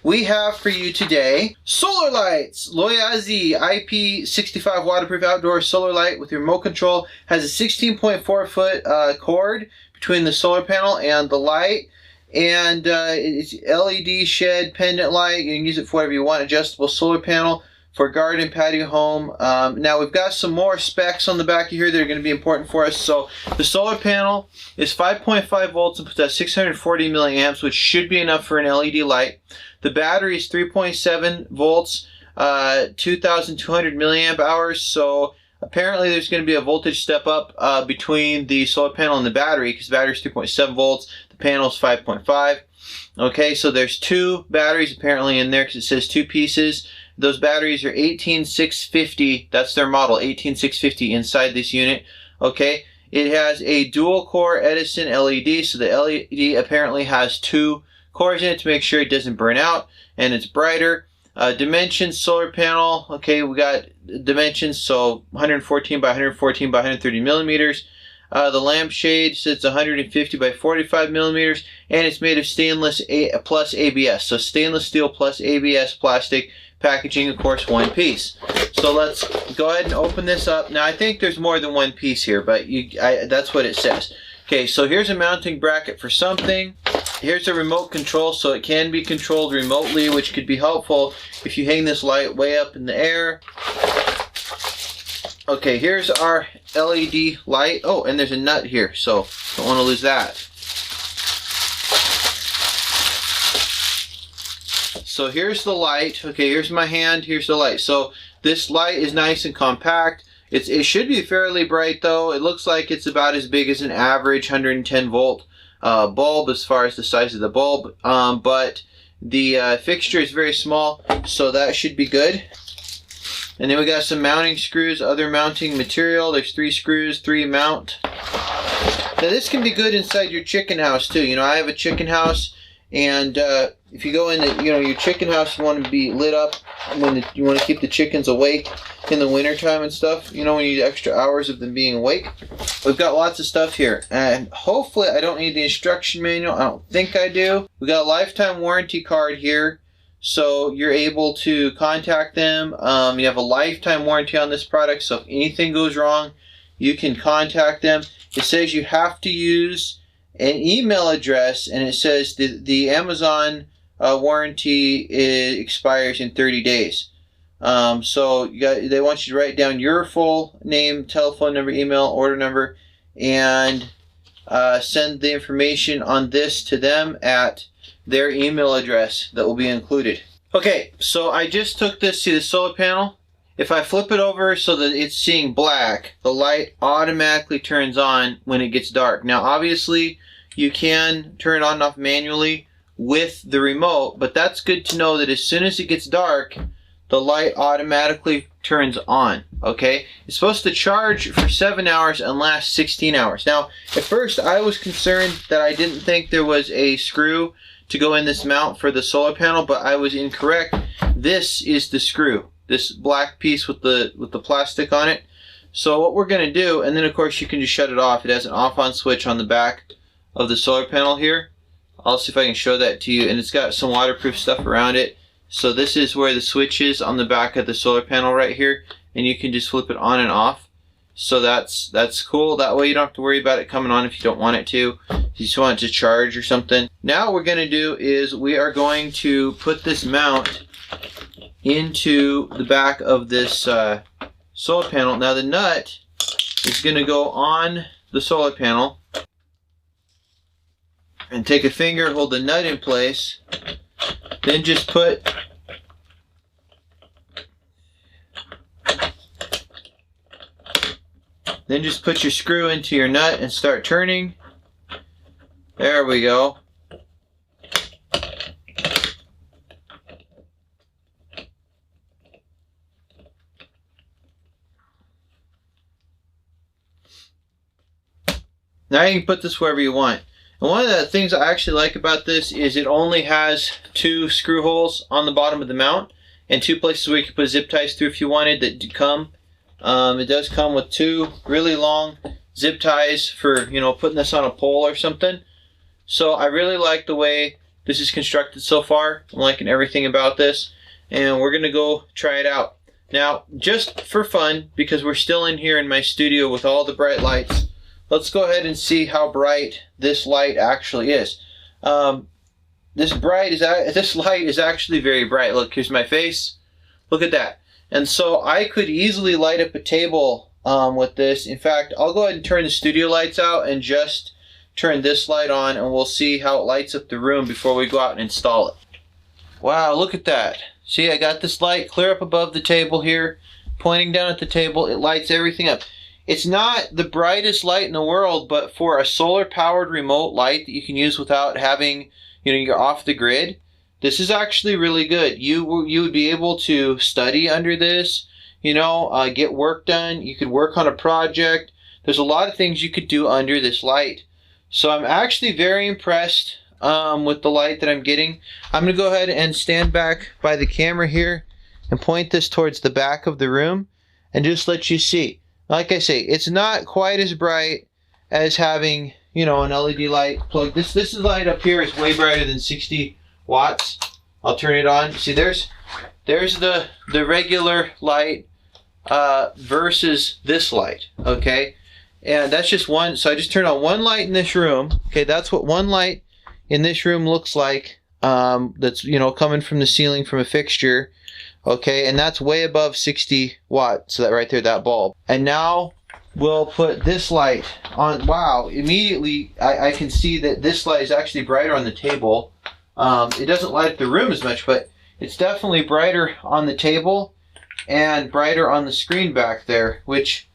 We have for you today solar lights. Loyazi IP65 waterproof outdoor solar light with remote control. Has a 16.4 foot cord between the solar panel and the light. And it's LED shed pendant light. You can use it for whatever you want. Adjustable solar panel for garden, patio, home. Now we've got some more specs on the back of here that are going to be important for us. So the solar panel is 5.5 volts and puts out 640 milliamps, which should be enough for an LED light. The battery is 3.7 volts, 2,200 milliamp hours. So apparently there's going to be a voltage step up between the solar panel and the battery, because the battery is 3.7 volts, the panel is 5.5. Okay, so there's two batteries apparently in there because it says two pieces. Those batteries are 18650. That's their model, 18650 inside this unit. Okay, it has a dual core Edison LED, so the LED apparently has two cores in it to make sure it doesn't burn out, and it's brighter. Dimensions, solar panel. Okay, we got dimensions, so 114 by 114 by 130 millimeters. The lampshade sits 150 by 45 millimeters, and it's made of stainless plus ABS. So stainless steel plus ABS plastic packaging, of course, one piece. So let's go ahead and open this up. Now I think there's more than one piece here, but that's what it says. Okay, so here's a mounting bracket for something. Here's a remote control, so it can be controlled remotely, which could be helpful if you hang this light way up in the air. Okay, here's our LED light. Oh, and there's a nut here, so don't want to lose that. So here's the light. Okay, here's my hand, here's the light. So this light is nice and compact. It should be fairly bright though. It looks like it's about as big as an average 110 volt bulb as far as the size of the bulb. But the fixture is very small, so that should be good. And then we got some mounting screws, other mounting material. There's 3 screws, 3 mount. Now this can be good inside your chicken house too. You know, I have a chicken house, and if you go in your chicken house, you want to be lit up when you want to keep the chickens awake in the wintertime and stuff. You know, when you need extra hours of them being awake. We've got lots of stuff here, and hopefully I don't need the instruction manual. I don't think I do. We got a lifetime warranty card here, so you're able to contact them. You have a lifetime warranty on this product, so if anything goes wrong, you can contact them. It says you have to use an email address, and it says the Amazon warranty expires in 30 days. So they want you to write down your full name, telephone number, email, order number, and send the information on this to them at their email address that will be included. Okay, so I just took this to the solar panel. If I flip it over so that it's seeing black, the light automatically turns on when it gets dark. Now obviously you can turn it on and off manually with the remote, but that's good to know that as soon as it gets dark, the light automatically turns on. Okay, it's supposed to charge for 7 hours and last 16 hours. Now at first I was concerned that I didn't think there was a screw to go in this mount for the solar panel, but I was incorrect. This is the screw, this black piece with the plastic on it. So what we're going to do, and then of course you can just shut it off. It has an off-on switch on the back of the solar panel here. I'll see if I can show that to you, and it's got some waterproof stuff around it. So this is where the switch is on the back of the solar panel right here, and you can just flip it on and off. So that's cool. That way you don't have to worry about it coming on if you don't want it to. If you just want it to charge or something. Now what we're going to do is we are going to put this mount into the back of this solar panel. Now the nut is going to go on the solar panel, and take a finger, hold the nut in place, then just put your screw into your nut and start turning. There we go. Now you can put this wherever you want. And one of the things I actually like about this is it only has 2 screw holes on the bottom of the mount and 2 places where you can put zip ties through if you wanted that come. It does come with 2 really long zip ties for, you know, putting this on a pole or something. So I really like the way this is constructed so far. I'm liking everything about this, and we're gonna go try it out. Now, just for fun, because we're still in here in my studio with all the bright lights, let's go ahead and see how bright this light actually is. This light is actually very bright. Look, here's my face. Look at that. And so I could easily light up a table with this. In fact, I'll go ahead and turn the studio lights out and just turn this light on, and we'll see how it lights up the room before we go out and install it. Wow, look at that. See, I got this light clear up above the table here, pointing down at the table. It lights everything up. It's not the brightest light in the world, but for a solar-powered remote light that you can use without having, you're off the grid, this is actually really good. You would be able to study under this, get work done. You could work on a project. There's a lot of things you could do under this light. So I'm actually very impressed with the light that I'm getting. I'm going to go ahead and stand back by the camera here and point this towards the back of the room and just let you see. Like I say, it's not quite as bright as having, an LED light plug. This light up here is way brighter than 60 watts. I'll turn it on. See, there's the regular light versus this light, okay? And that's just one. So I just turned on one light in this room. Okay, that's what one light in this room looks like, that's coming from the ceiling from a fixture, okay, and that's way above 60 watts. So that right there, that bulb. And now we'll put this light on. Wow, immediately I can see that this light is actually brighter on the table. It doesn't light up the room as much, but it's definitely brighter on the table and brighter on the screen back there, which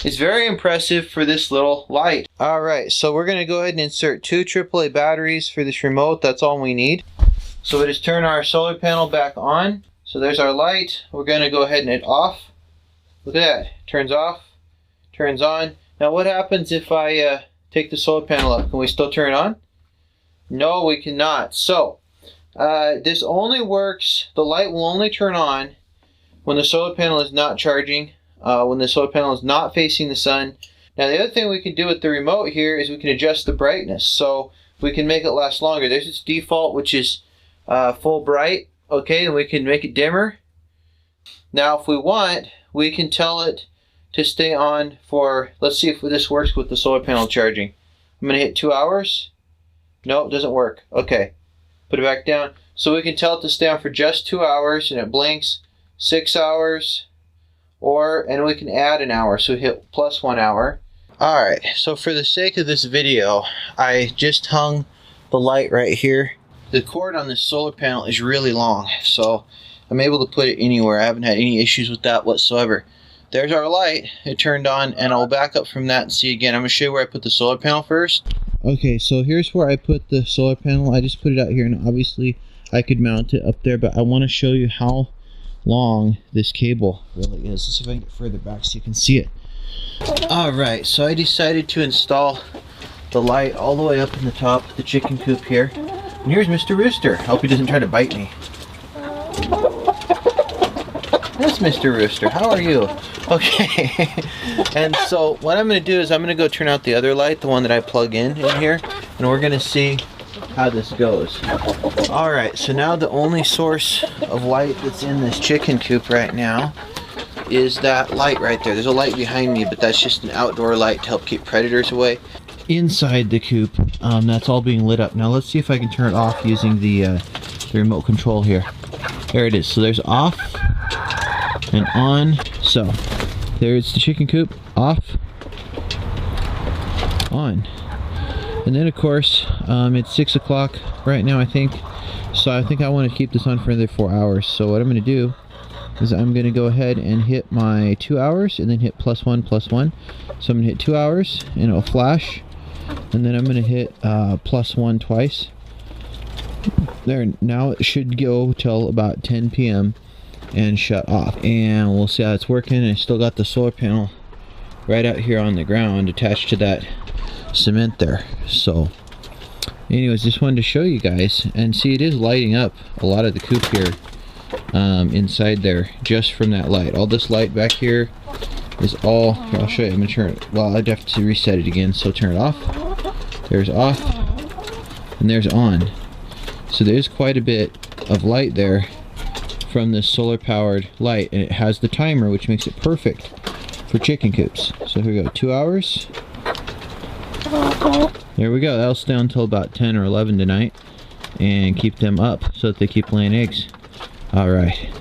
is very impressive for this little light. Alright, so we're going to go ahead and insert 2 AAA batteries for this remote. That's all we need. So we just turn our solar panel back on. So there's our light. We're going to go ahead and hit off. Look at that. Turns off, turns on. Now what happens if I take the solar panel up? Can we still turn it on? No, we cannot. So this only works, the light will only turn on when the solar panel is not charging. When the solar panel is not facing the sun. Now the other thing we can do with the remote here is we can adjust the brightness, so we can make it last longer. There's its default, which is full bright, okay, and we can make it dimmer. Now if we want, we can tell it to stay on for, let's see if this works with the solar panel charging. I'm going to hit 2 hours. No, it doesn't work. Okay, put it back down. So we can tell it to stay on for just 2 hours, and it blinks. 6 hours. And we can add an hour, so hit plus 1 hour. Alright, so for the sake of this video, I just hung the light right here. The cord on this solar panel is really long, so I'm able to put it anywhere. I haven't had any issues with that whatsoever. There's our light. It turned on, and I'll back up from that and see again. I'm going to show you where I put the solar panel first. Okay, so here's where I put the solar panel. I just put it out here, and obviously I could mount it up there, but I want to show you how long this cable really is. Let's see if I can get further back so you can see it. Alright, so I decided to install the light all the way up in the top of the chicken coop here. And here's Mr. Rooster. I hope he doesn't try to bite me. That's Mr. Rooster. How are you? Okay. And so what I'm going to do is I'm going to go turn out the other light, the one that I plug in here, and we're going to see how this goes. Alright, so now the only source of light that's in this chicken coop right now is that light right there. There's a light behind me, but that's just an outdoor light to help keep predators away. Inside the coop, that's all being lit up. Now let's see if I can turn it off using the remote control here. There it is. So there's off and on. So there's the chicken coop, off, on. And then of course, it's 6 o'clock right now, I think. So I think I want to keep this on for another 4 hours. So what I'm going to do is I'm going to go ahead and hit my 2 hours and then hit plus 1, plus 1. So I'm going to hit 2 hours and it'll flash. And then I'm going to hit plus 1 twice. There, now it should go till about 10 p.m. and shut off. And we'll see how it's working. I still got the solar panel right out here on the ground attached to that cement there. So anyways, just wanted to show you guys, and see, it is lighting up a lot of the coop here inside there just from that light. All this light back here is all, here, I'll show you. I'm gonna turn it, well, I'd have to reset it again, so turn it off. There's off and there's on. So So there's quite a bit of light there from this solar powered light, and it has the timer, which makes it perfect for chicken coops. So here we go, 2 hours. There we go, that'll stay until about 10 or 11 tonight and keep them up so that they keep laying eggs. Alright.